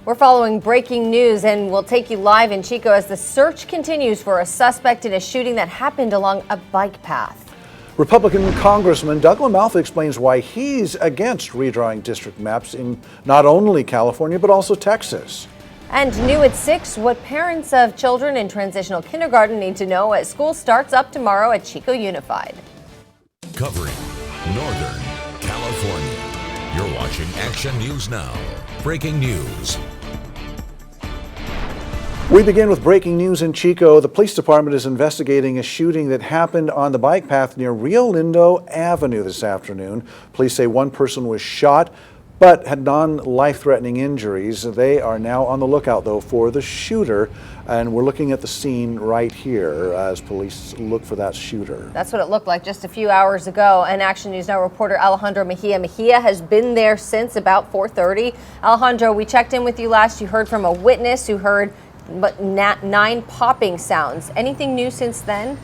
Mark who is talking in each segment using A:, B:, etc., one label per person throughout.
A: We're following breaking news and we'll take you live in Chico as the search continues for a suspect in a shooting that happened along a bike path.
B: Republican Congressman Doug LaMalfa explains why he's against redrawing district maps in not only California but also Texas.
A: And new at 6, what parents of children in transitional kindergarten need to know as school starts up tomorrow at Chico Unified.
C: Covering Northern California. You're watching Action News Now. Breaking news.
B: We begin with breaking news in Chico. The police department is investigating a shooting that happened on the bike path near Rio Lindo Avenue this afternoon. Police say one person was shot but had non-life-threatening injuries. They are now on the lookout, though, for the shooter, and we're looking at the scene right here as police look for that shooter.
A: That's what it looked like just a few hours ago. And Action News Now reporter Alejandro Mejia has been there since about 4:30. Alejandro, we checked in with you last. You heard from a witness who heard 9 popping sounds. Anything new since then?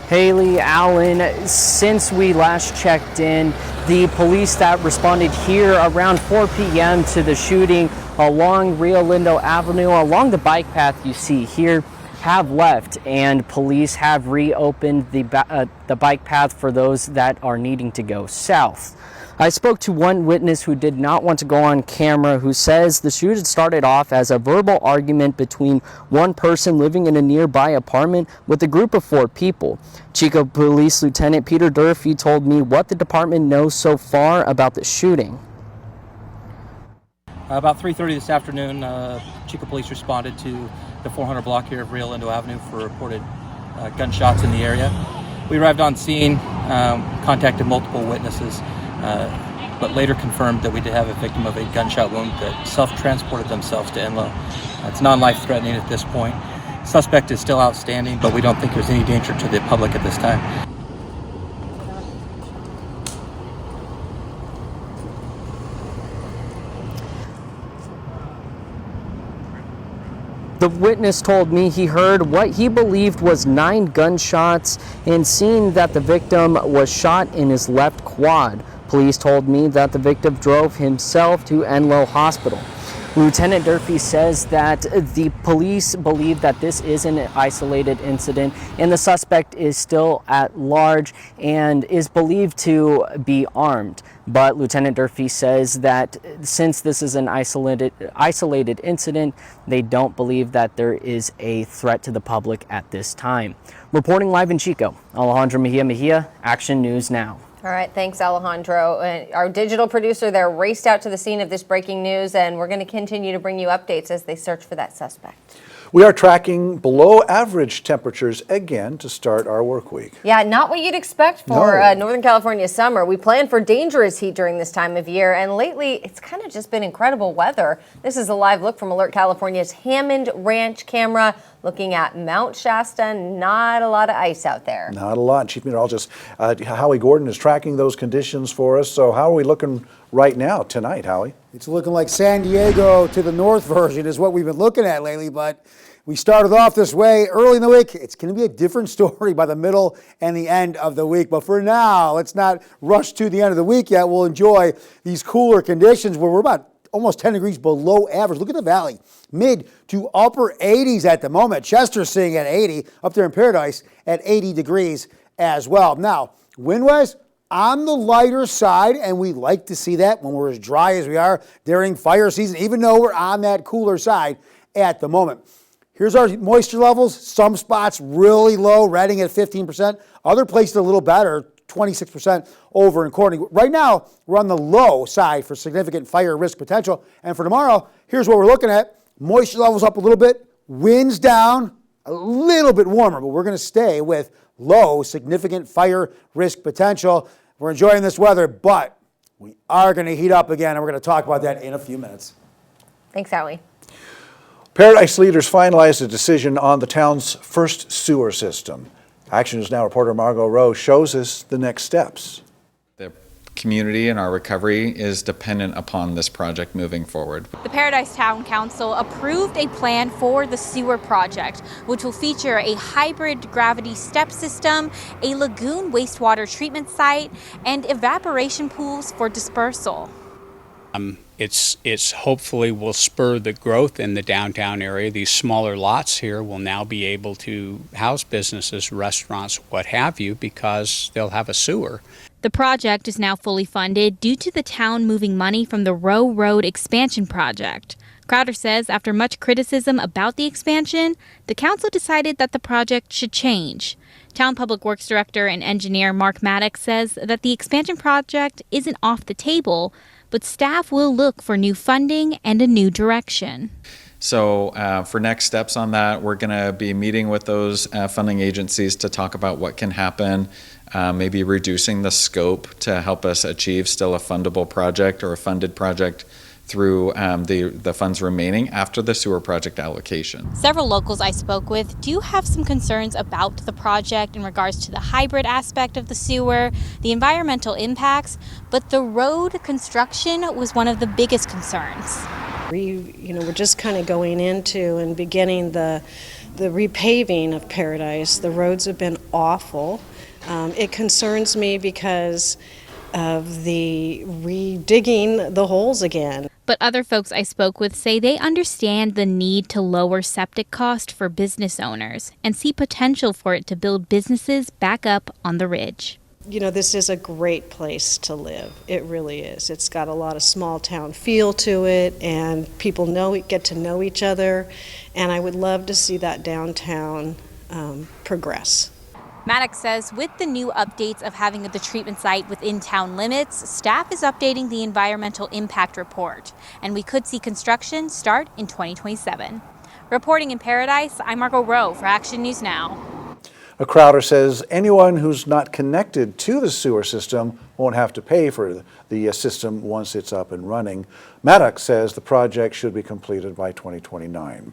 D: Haley, Allen, since we last checked in, the police that responded here around 4 p.m. to the shooting along Rio Lindo Avenue, along the bike path you see here, have left, and police have reopened the bike path for those that are needing to go south. I spoke to one witness who did not want to go on camera, who says the shooting started off as a verbal argument between one person living in a nearby apartment with a group of 4 people. Chico Police Lieutenant Peter Durfee told me what the department knows so far about the shooting.
E: About 3:30 this afternoon, Chico Police responded to the 400 block here of Rio Lindo Avenue for reported gunshots in the area. We arrived on scene, contacted multiple witnesses, but later confirmed that we did have a victim of a gunshot wound that self-transported themselves to Enloe. It's non-life-threatening at this point. Suspect is still outstanding, but we don't think there's any danger to the public at this time.
D: The witness told me he heard what he believed was 9 gunshots and seen that the victim was shot in his left quad. Police told me that the victim drove himself to Enloe Hospital. Lieutenant Durfee says that the police believe that this is an isolated incident and the suspect is still at large and is believed to be armed. But Lieutenant Durfee says that since this is an isolated incident, they don't believe that there is a threat to the public at this time. Reporting live in Chico, Alejandro Mejia, Action News Now.
A: All right, thanks, Alejandro. Our digital producer there raced out to the scene of this breaking news, and we're going to continue to bring you updates as they search for that suspect.
B: We are tracking below average temperatures again to start our work week.
A: Yeah, not what you'd expect for Northern California summer. We plan for dangerous heat during this time of year, and lately it's kind of just been incredible weather. This is a live look from Alert California's Hammond Ranch camera looking at Mount Shasta. Not a lot of ice out there.
B: Not a lot. Chief Meteorologist Howie Gordon is tracking those conditions for us. So how are we looking right now tonight, Howie?
F: It's looking like San Diego to the north version is what we've been looking at lately, but we started off this way early in the week. It's going to be a different story by the middle and the end of the week. But for now, let's not rush to the end of the week yet. We'll enjoy these cooler conditions where we're about almost 10 degrees below average. Look at the valley, mid to upper 80s at the moment. Chester's sitting at 80, up there in Paradise at 80 degrees as well. Now, wind-wise, on the lighter side, and we like to see that when we're as dry as we are during fire season, even though we're on that cooler side at the moment. Here's our moisture levels. Some spots really low, Redding at 15%. Other places a little better, 26% over in Corning. Right now, we're on the low side for significant fire risk potential. And for tomorrow, here's what we're looking at. Moisture levels up a little bit, winds down, a little bit warmer, but we're going to stay with low significant fire risk potential. We're enjoying this weather, but we are going to heat up again, and we're going to talk about that in a few minutes.
A: Thanks, Howie.
B: Paradise leaders finalized a decision on the town's first sewer system. Action News Now reporter Margot Rowe shows us the next steps.
G: The community and our recovery is dependent upon this project moving forward.
H: The Paradise Town Council approved a plan for the sewer project, which will feature a hybrid gravity step system, a lagoon wastewater treatment site, and evaporation pools for dispersal.
I: It's hopefully will spur the growth in the downtown area. These smaller lots here will now be able to house businesses, restaurants, what have you, because they'll have a sewer.
H: The project is now fully funded due to the town moving money from the Row Road expansion project. Crowder says after much criticism about the expansion, the council decided that the project should change. Town Public Works Director and Engineer Mark Maddox says that the expansion project isn't off the table, but staff will look for new funding and a new direction.
G: So for next steps on that, we're going to be meeting with those funding agencies to talk about what can happen, maybe reducing the scope to help us achieve still a fundable project or a funded project through the funds remaining after the sewer project allocation.
H: Several locals I spoke with do have some concerns about the project in regards to the hybrid aspect of the sewer, the environmental impacts, but the road construction was one of the biggest concerns.
J: We're just kind of going into and beginning the repaving of Paradise. The roads have been awful. It concerns me because of the redigging the holes again.
H: But other folks I spoke with say they understand the need to lower septic cost for business owners and see potential for it to build businesses back up on the ridge.
J: This is a great place to live. It really is. It's got a lot of small town feel to it, and people get to know each other, and I would love to see that downtown progress.
H: Maddox says with the new updates of having the treatment site within town limits, staff is updating the environmental impact report, and we could see construction start in 2027. Reporting in Paradise, I'm Margot Rowe for Action News Now.
B: Crowder says anyone who's not connected to the sewer system won't have to pay for the system once it's up and running. Maddox says the project should be completed by 2029.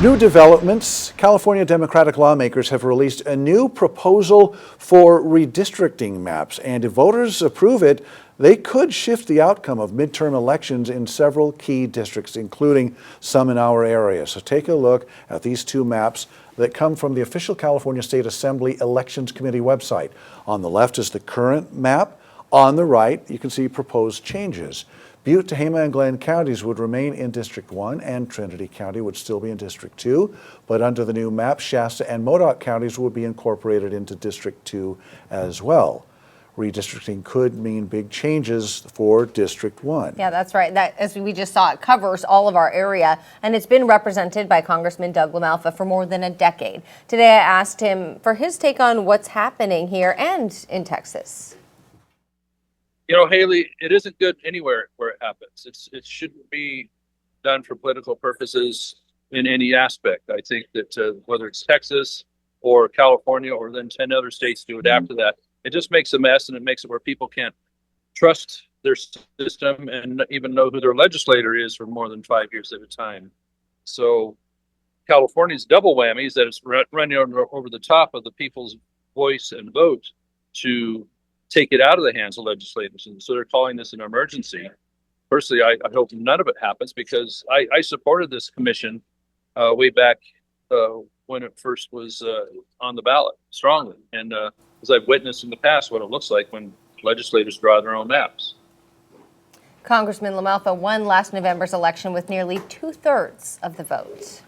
B: New developments. California Democratic lawmakers have released a new proposal for redistricting maps, and if voters approve it, they could shift the outcome of midterm elections in several key districts, including some in our area. So take a look at these two maps that come from the official California State Assembly Elections Committee website. On the left is the current map. On the right, you can see proposed changes. Butte, Tehama, and Glenn counties would remain in District 1, and Trinity County would still be in District 2. But under the new map, Shasta and Modoc counties would be incorporated into District 2 as well. Redistricting could mean big changes for District 1.
A: Yeah, that's right. That, as we just saw, it covers all of our area, and it's been represented by Congressman Doug LaMalfa for more than a decade. Today, I asked him for his take on what's happening here and in Texas.
K: Haley, it isn't good anywhere where it happens. It shouldn't be done for political purposes in any aspect. I think that whether it's Texas or California or then 10 other states to adapt to that, it just makes a mess, and it makes it where people can't trust their system and even know who their legislator is for more than 5 years at a time. So California's double whammy is that it's running over the top of the people's voice and vote to take it out of the hands of legislators. And so they're calling this an emergency. Personally, I hope none of it happens, because I supported this commission way back when it first was on the ballot strongly. And as I've witnessed in the past what it looks like when legislators draw their own maps.
A: Congressman LaMalfa won last November's election with nearly 2/3 of the vote.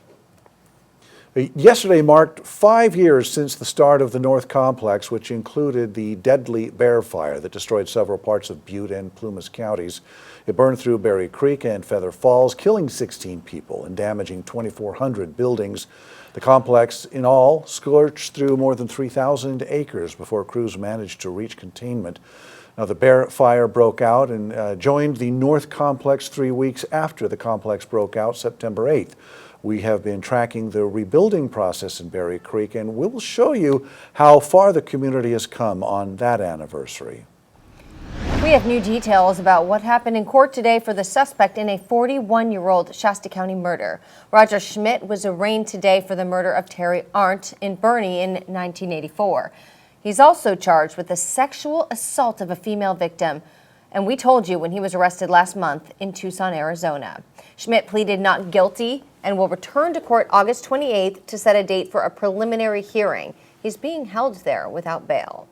B: Yesterday marked 5 years since the start of the North Complex, which included the deadly Bear Fire that destroyed several parts of Butte and Plumas counties. It burned through Berry Creek and Feather Falls, killing 16 people and damaging 2,400 buildings. The complex in all scorched through more than 3,000 acres before crews managed to reach containment. Now, the Bear Fire broke out and joined the North Complex 3 weeks after the complex broke out September 8th. We have been tracking the rebuilding process in Berry Creek, and we'll show you how far the community has come on that anniversary.
A: We have new details about what happened in court today for the suspect in a 41-year-old Shasta County murder. Roger Schmidt was arraigned today for the murder of Terry Arndt in Bernie in 1984. He's also charged with the sexual assault of a female victim. And we told you when he was arrested last month in Tucson, Arizona. Schmidt pleaded not guilty and will return to court August 28th to set a date for a preliminary hearing. He's being held there without bail.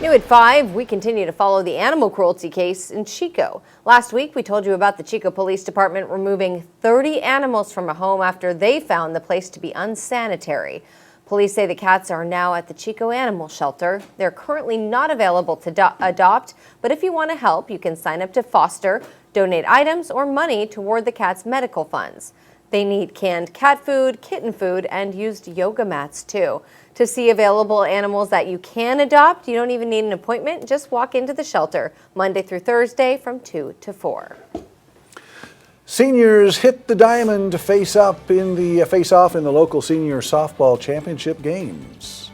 A: New at 5, we continue to follow the animal cruelty case in Chico. Last week, we told you about the Chico Police Department removing 30 animals from a home after they found the place to be unsanitary. Police say the cats are now at the Chico Animal Shelter. They're currently not available to adopt, but if you want to help, you can sign up to foster, donate items or money toward the cats' medical funds. They need canned cat food, kitten food, and used yoga mats too. To see available animals that you can adopt, you don't even need an appointment. Just walk into the shelter Monday through Thursday from 2 to 4.
B: Seniors hit the diamond to face off in the local senior softball championship games.